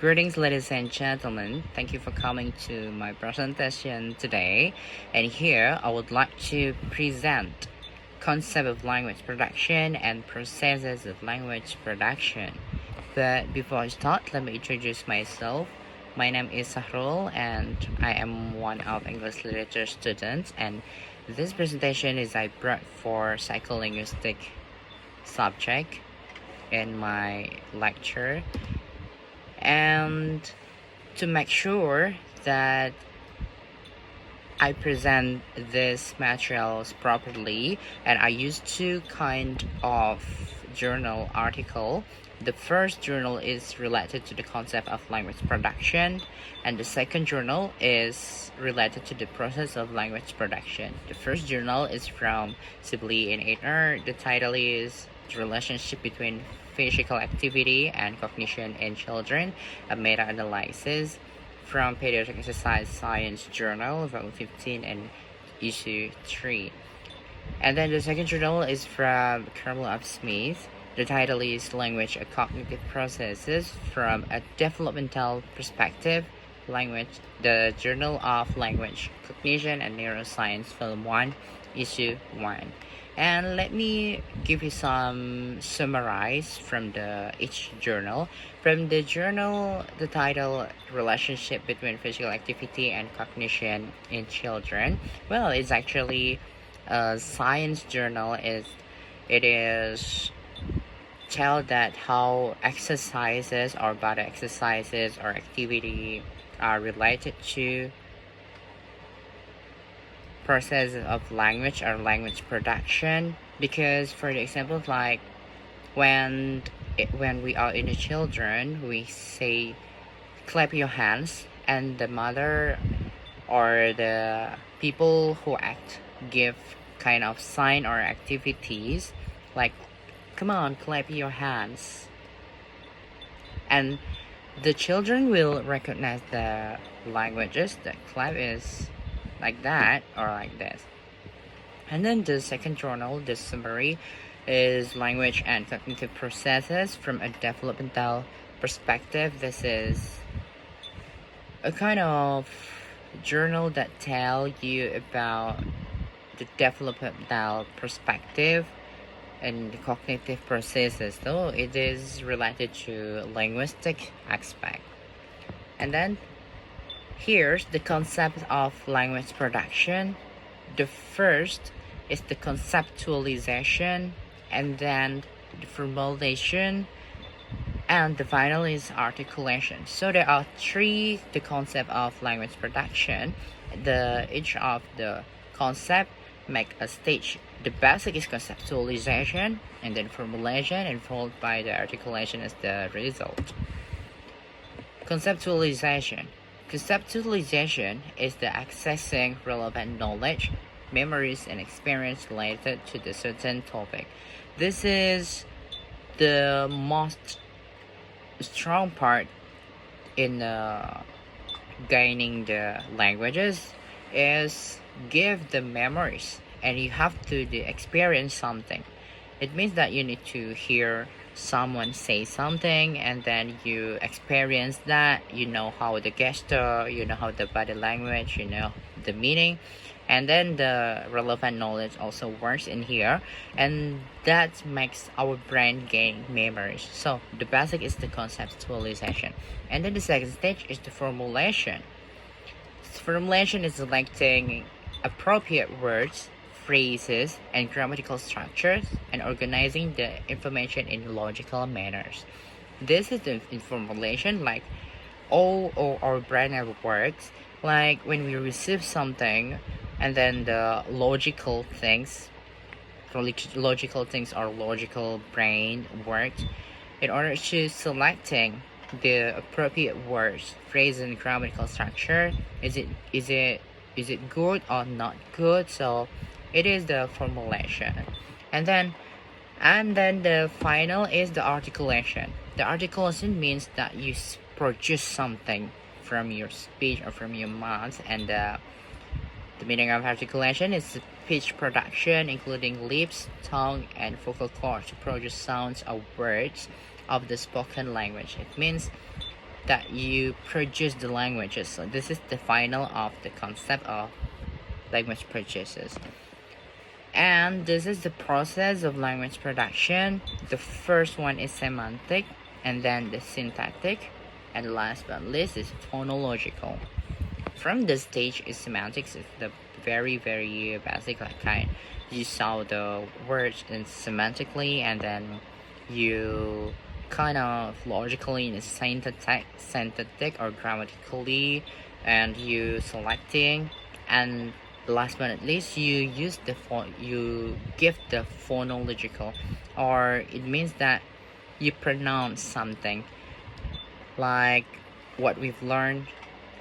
Greetings, ladies and gentlemen. Thank you for coming to my presentation today. And here I would like to present concept of language production and processes of language production. But before I start, let me introduce myself. My name is Sahrul and I am one of English literature students, and this presentation is I brought for psycholinguistic subject in my lecture, and to make sure that I present these materials properly, and I use two kind of journal article. The first journal is related to the concept of language production, and the second journal is related to the process of language production. The first journal is from Sibley and Aitner. The title is The Relationship Between Physical Activity and Cognition in Children, a meta-analysis, from Pediatric Exercise Science Journal, volume 15 and issue 3. And then the second journal is from Carmel F. Smith. The title is Language and Cognitive Processes from a Developmental Perspective, Language, the Journal of Language, Cognition and Neuroscience, volume 1, issue 1. And let me give you some summarize from each journal. From the journal, the title Relationship Between Physical Activity and Cognition in Children. Well, it's actually a science journal. It is tell that how exercises or body exercises or activity are related to process of language or language production. Because for the example, like when we are in the children, we say clap your hands, and the mother or the people who act give kind of sign or activities like come on, clap your hands, and the children will recognize the languages. The clap is like that or like this. And then the second journal, the summary, is Language and Cognitive Processes from a Developmental Perspective. This is a kind of journal that tell you about the developmental perspective and the cognitive processes, though it is related to linguistic aspect. And then here's the concept of language production. The first is the conceptualization, and then the formulation, and the final is articulation. So there are three the concept of language production. Each of the concept make a stage. The basic is conceptualization, and then formulation, and followed by the articulation as the result. Conceptualization. Conceptualization is the accessing relevant knowledge, memories, and experience related to the certain topic. This is the most strong part in gaining the languages, is give the memories, and you have to experience something. It means that you need to hear someone say something, and then you experience that. You know how the gesture, you know how the body language, you know the meaning, and then the relevant knowledge also works in here, and that makes our brain gain memories. So the basic is the conceptualization, and then the second stage is the formulation. Formulation is selecting appropriate words, phrases, and grammatical structures, and organizing the information in logical manners. This is the formulation, like all our brain works, like when we receive something, and then the logical things or logical brain works in order to selecting the appropriate words, phrase, and grammatical structure. Is it good or not good? So it is the formulation. And then the final is the articulation. The articulation means that you produce something from your speech or from your mouth, and the meaning of articulation is speech production, including lips, tongue, and vocal cords to produce sounds or words of the spoken language. It means that you produce the languages. So this is the final of the concept of language purchases. And this is the process of language production. The first one is semantic, and then the syntactic, and last but not least is phonological. From this stage is semantics, is the very basic kind. You saw the words in semantically, and then you kind of logically in synthetic or grammatically, and you selecting, and last but not least you give the phonological, or it means that you pronounce something, like what we've learned,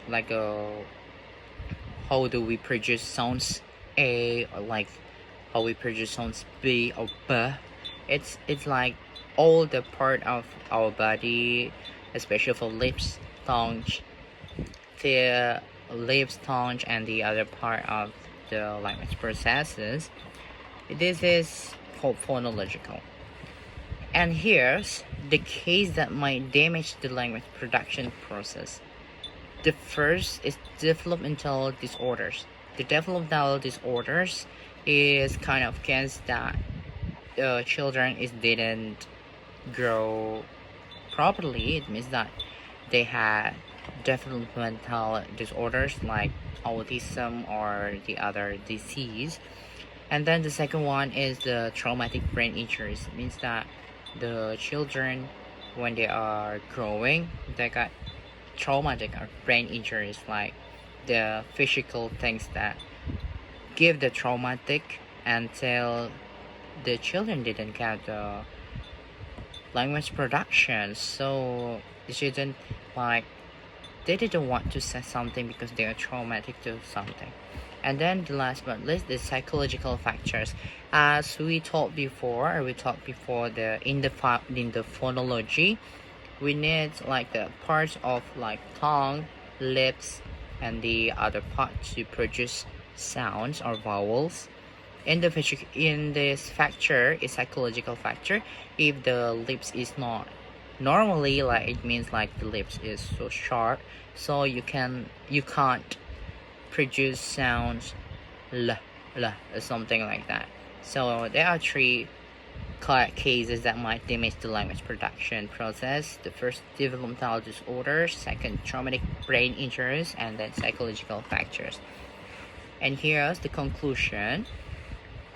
like how do we produce sounds a, or like how we produce sounds b or b. It's like all the part of our body, especially for lips, tongue, the lips, tongue, and the other part of the language processes. This is called phonological. And here's the case that might damage the language production process. The first is developmental disorders. The developmental disorders is kind of case that children didn't grow properly. It means that they had developmental disorders like autism or the other disease. And then the second one is the traumatic brain injuries. It means that the children, when they are growing, they got traumatic or brain injuries, like the physical things that give the traumatic, until the children didn't get the language production. So the children, like, they didn't want to say something because they are traumatic to something. And then the last but not least, the psychological factors. As we talked before, the in the phonology, we need like the parts of like tongue, lips, and the other parts to produce sounds or vowels. In this factor is psychological factor. If the lips is not normally, like, it means like the lips is so sharp, so you can't produce sounds l or something like that. So there are three cases that might damage the language production process. The first, developmental disorders; second, traumatic brain injuries; and then psychological factors. And here's the conclusion.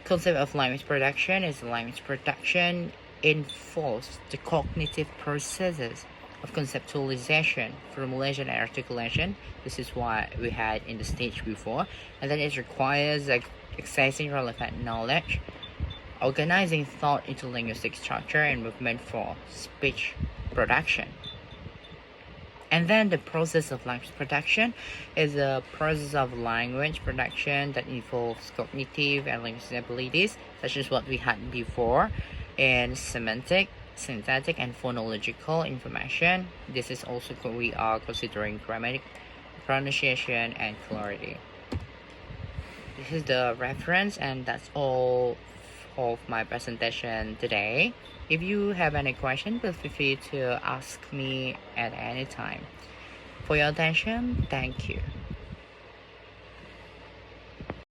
Concept of language production is language production involves the cognitive processes of conceptualization, formulation, and articulation. This is what we had in the stage before. And then it requires accessing relevant knowledge, organizing thought into linguistic structure, and movement for speech production. And then the process of language production is a process of language production that involves cognitive and linguistic abilities, such as what we had before in semantic, synthetic, and phonological information. This is also we are considering grammatic, pronunciation, and clarity. This is the reference, and that's all of my presentation today. If you have any question, feel free to ask me at any time. For your attention, thank you.